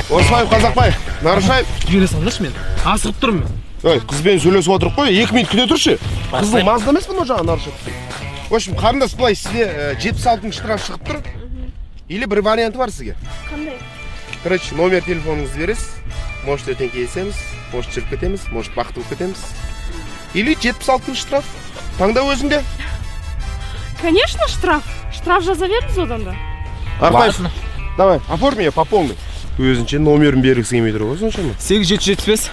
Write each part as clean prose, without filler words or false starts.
Орысбаев, Қазақбай, нарушай. Жібере салыңдаршы мен. Асығып тұрмын мен. Ой, қызбен сөйлесіп отырып қой, 2 минут күте тұршы. Қыздың мазда емес бұны жаңа нарушай. В общем, қарындас былай сізде 76 штраф шығып тұр. Или бір варианты бар сізге. Қандай? Короче, номер телефоныңызды бересіз. Может, ертең келісеміз, может, жүріп кетеміз, может, бақыт болып кетеміз. Или 76 штраф. Таңда өзіңде. Конечно, штраф. Штраф жаза беріңіз одан да. Арқаш, давай, оформи я по полной. Өзінше номерін бергісі келмей тұр ғой соншама. 8775.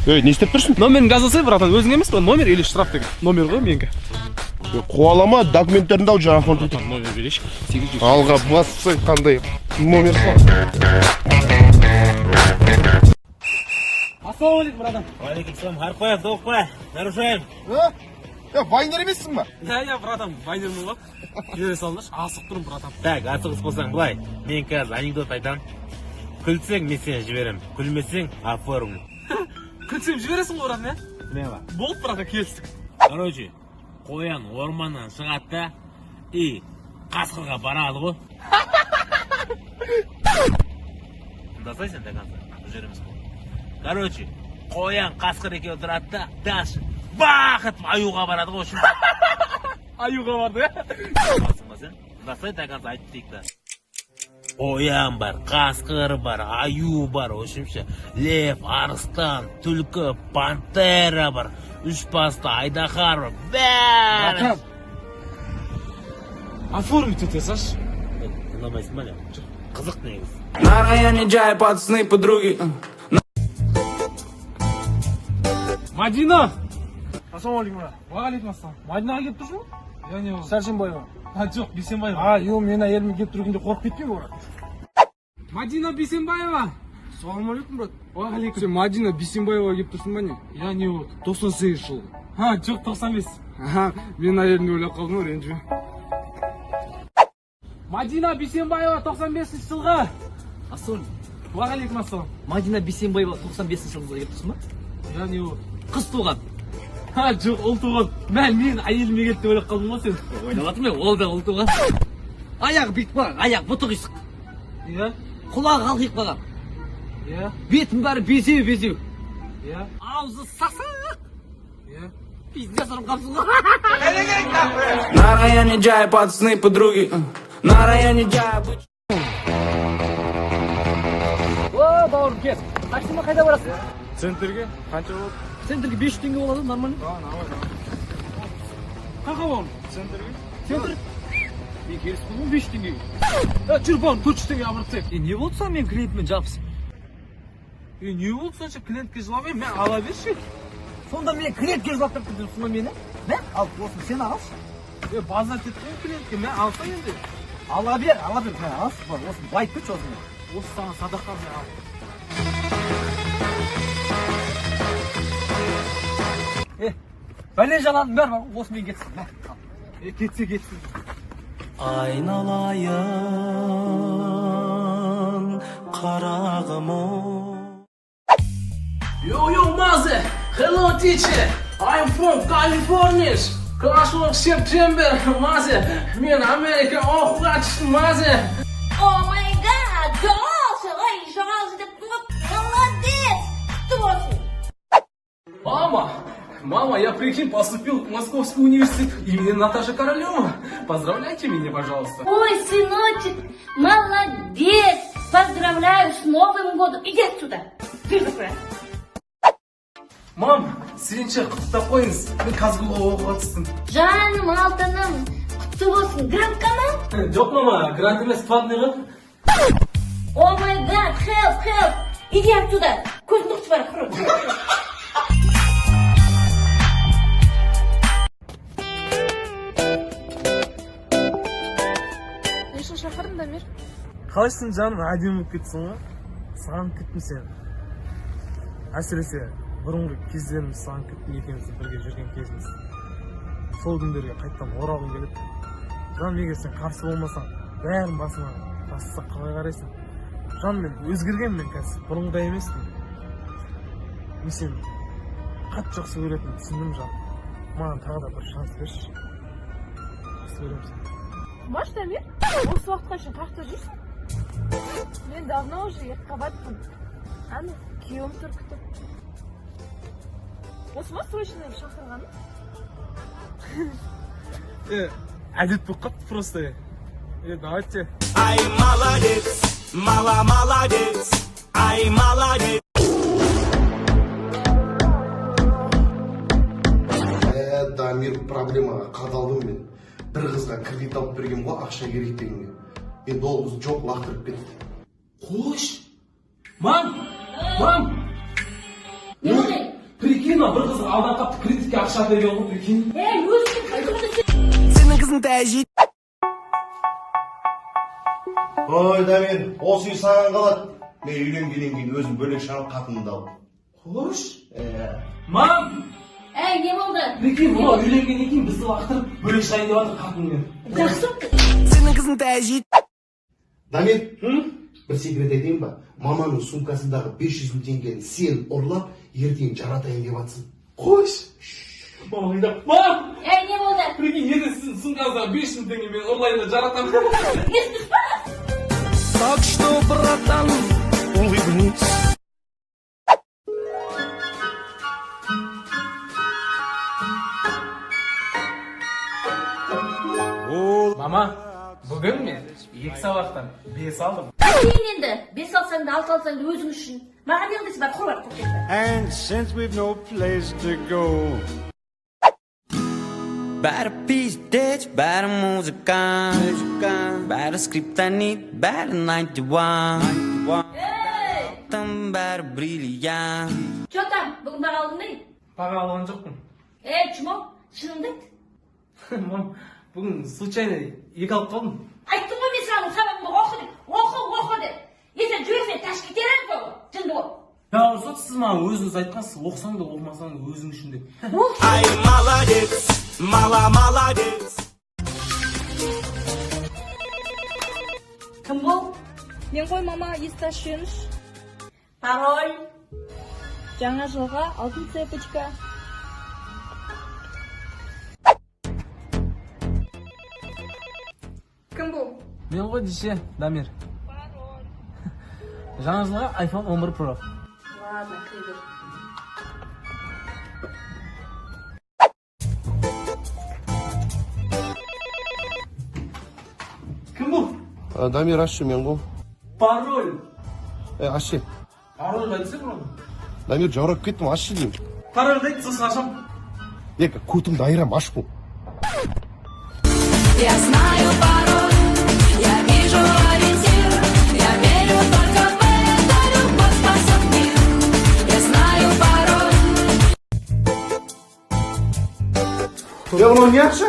Ей, не істеп тұрсың? Номерін газасай, братан, өзің емес па? Номер или штраф деген? Номер ғой менікі. Қуалама, документтерінде ау жаңа Братан, номер берейші. 8775. Алға бассы қандай номер бар. Ассалаумалейкум, братан. Алейкум салам, Харпаев, Доқпай, нарушаем. Вайнер емессің ба? Я, братан, вайнермін ғой. Жібере салыңдаршы, асығып тұрмын, братан. Так, асығыс болсаң былай, мен қазір анекдот айтам. Күлсең мен сені жіберем, күлмесең оформлю. Күлсем жібересің ғой, братан, Мева. Болды, братан, келістік. Короче, қоян орманнан шығады да, и қасқырға барады ғой. Тыңдасайсың да конца, бұл жеріміз ғой. Короче, қоян қасқыр екеуі тұрады да, дальше бақыт аюға барады ғой. Аюға барды, Тыңдасай да конца айтып дейік та. Қоян бар, қасқыр бар, аю бар, общемше, лев, арыстан, түлкі, пантера бар, үш басты айдахар бар, бәрі. Оформить ете, Саш. Тыңдамайсың ба, қызық негіз. На районе Джай, пацаны, подруги. Мадина! Ассалаумалейкум, брат. Уағалейкум ассалам. Мадинаға келіп тұрсың ба? Я не ол. Сәрсенбаева. Жоқ, Бейсенбаева. Мен әйеліме келіп тұрғанда қорқып кетпеймін, брат. Мадина Бейсенбаева. Ассалаумалейкум, брат. Уағалейкум. Сен Мадина Бейсенбаева келіп тұрсың ба не? Я не ол. 98 жыл. Жоқ, 95. Мен әйелімді ойлап қалдым, ренжіме. Мадина Бейсенбаева 95 жылға. Ассалам. Уағалейкум ассалам. Мадина Бейсенбаева 95 жылға келіп тұрсың ба? Я не ол. Қыз туған. Жоқ, ұл туған. Мен әйеліме келді деп ойлап қалдым ғой сен. Ойлап жатырмын мен, ол да ұл туған. Аяғы бүйтіп қалған, аяқ бұты қисық. Иә? Құлағы қалқиып қалған. Иә? Бетін бәрі безеу. Иә? Аузы сасық. Иә? Пиздец ұрып қалыпсың ғой. На районе Джай, пацаны, подруги. На районе Джай. О, бауырым кел. Таксимен қайда барасың? Центрге? Қанша болды? Центрге 500 теңге болады, нормально. Қақа бауырым? Центрге? Центр? Мен келісіп қойдым 500 теңгеге. Жүр бауырым, 400 теңге амыртсақ. Не болды сан мен клиентмен жабысып? Не болды сонша клиентке жыламай, мен ала берші. Сонда мен клиентке жылап тұрып тұрсың ба мені? Мә, ал осыны сен алшы. Базар кеткен клиентке, мен алса енді. Ала бер, мә, алшы бар. Осыны байып кетші осыны. Осы саған садақа мен ал. Бәле жаланың бәрі бар, осымен кетсін. Кетсе. Айналайын қарағым-ау. Yo, Maze! Hello, teacher! I'm from California! Class of September, Maze! Men Amerika оқуға түстім, Maze! Oh my god! Жоғалшы деп молодец! Кто болсын? Мама, я прикинь, поступил в Московский университет имени Наташи Королева. Поздравляйте меня, пожалуйста. Ой, сыночек, молодец! Поздравляю с Новым годом! Иди отсюда! Ты такая? Мам, сенше құттықтап қойыңыз. Мен Казгуға оқуға түстім. Жаным, алтыным, құтты болсын. Грантқа ма? Жоқ, мама, грант емес, платный ғой. О май гад, help! Иди оттуда! Көзін ұқсы бар, құры! Не үшін шақырдың, Дамир? Қалайсың жаным, әдемі болып кеттің ғой. Саған күттім сен. Әсіресе бұрынғы кездеріміз саған күттім, екеуміздің бірге жүрген кезіміз. Сол күндерге қайттан оралғым келеді. Жаным, егер сен қарсы болмасаң, бәрін басыңа бассақ қалай қарайсың? Жаным, мен өзгергенмін қазір, бұрынғыдай емеспін. Мен сені қатты жақсы көретінімді түсіндім, жаным. Маған тағы да бір шанс берші. Жақсы көремін сені. Маш, Дамир? Осы уақытқа үшін қақта жүрсің? Мен давно уже екіқабатпын. Аны күйеуім тұр күтіп. Осы ма срочно шақырғаны? Әдет болып қалыпты просто. Давайте. Ай, молодец, молодец, ай, молодец. Дамир проблемаға қадалдым мен. Бір қызға кредит алып берген ғой, ақша керек дегенге. Енді ол қыз жоқ, лақтырып кетті. Қош! Мам! Не болды? Прикинь, бір қыз алдан қапты кредитке ақша берген ғой, прикинь. Өзің қайтып Сенің қызың тәжит. Ой, Дамир, осы үй саған қалады. Мен үйленгеннен кейін өзім бөлек шаңып қатынымды алдым. Қош! Мам! не болды? Прикинь, мама үйленгеннен кейін бізді лақтырып бөлек шайын деп жатыр қатынмен. Жақсы. Сенің қызың тәжит. Дамир, бір секрет айтайын ба? Маманың сумкасындағы 500 мың теңгені сен ұрлап, ертең жаратайын деп жатсың. Қош! Мама қайда? Мам! не болды? Прикинь, ертең сіздің сумкаңыздағы 500 теңге мен ұрлайын да жаратамын. Так что, братан, улыбнись. Мама, бүгін мен 2 сабақтан 5 алдым. Сен енді 5 алсаң да 6 алсаң да өзің үшін. Маған не қылдайсың, бар құрбар құртесің. And since we've no place to go. Бәрі пиздец, бәрі музыка, бәрі скриптонит, бәрі 91. Тым бәрі бриллиант. Че там, бүгін баға алдың ба? Баға алған жоқпын. Чмо, шыныңды айт. Мам, бүгін случайно 2 алып қалдым. Айттым ғой мен саған сабағыңды оқы деп. Оқы деп. Ертең жүресің ташкент терен ғой, жынды ғой. Рұқсат, сіз маған өзіңіз айтқансыз, оқысаң да оқымасаң да өзің үшін деп. Ай, молодец, молодец. Кім бұл? Мен ғой мама, есті ашуыныш. Пароль. Жаңа жылға алтын цепочка. Кім бұл? Мен ғой десе, Дамир. Пароль. Жаңа жылға iPhone 11 Pro. Ладно, кірі. Кім бұл? Дамир, ашы мен ғой. Пароль. Ашы. Пароль айтса бұрын. Дамир, жаурап кеттім, ашы деймін. Пароль айтты, сосын ашам. Көтімді айырам, аш бұл. Я знаю пароль, я вижу ориентир, я верю только в это, любовь спасет мир. Я знаю пароль. Мынау не ақша?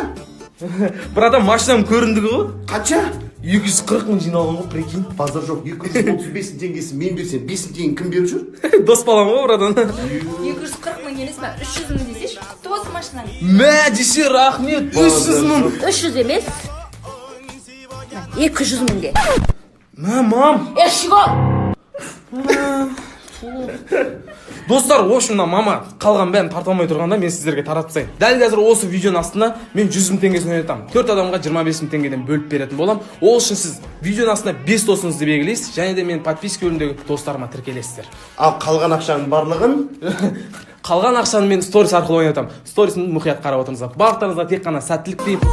Бір адам машинам көріндігі ғой. Қанша? 240 мың жиналған ғой, прикинь. Базар жоқ, 235 теңгесі мен берсем, 5 теңгені кім беріп жүр? Дос балам ғой, братан. 240 мың емес па? 300 мың десеш, тоз машинаны. Мә, десе рахмет, 300 мың. 300 емес. 200 мың де. Мә, мам. Шиго! Достар, в общем, мама қалған бәрін тарта алмай тұрғанда мен сіздерге таратсайын. Дәл қазір осы видеоның астына мен 100 мың теңгесін ойнатамын. 4 адамға 25 мың теңгеден бөліп беретін болам. Ол үшін сіз видеоның астына 5 досыңызды белгілейсіз, және де мен подписка бөліміндегі достарыма тіркелесіздер. Ал қалған ақшаның барлығын? Қалған ақшаны мен сторис арқылы ойнатамын. Сторисын мұқият қарап отырыңыздар. Барлықтарыңызға тек қана сәттілік тілеймін.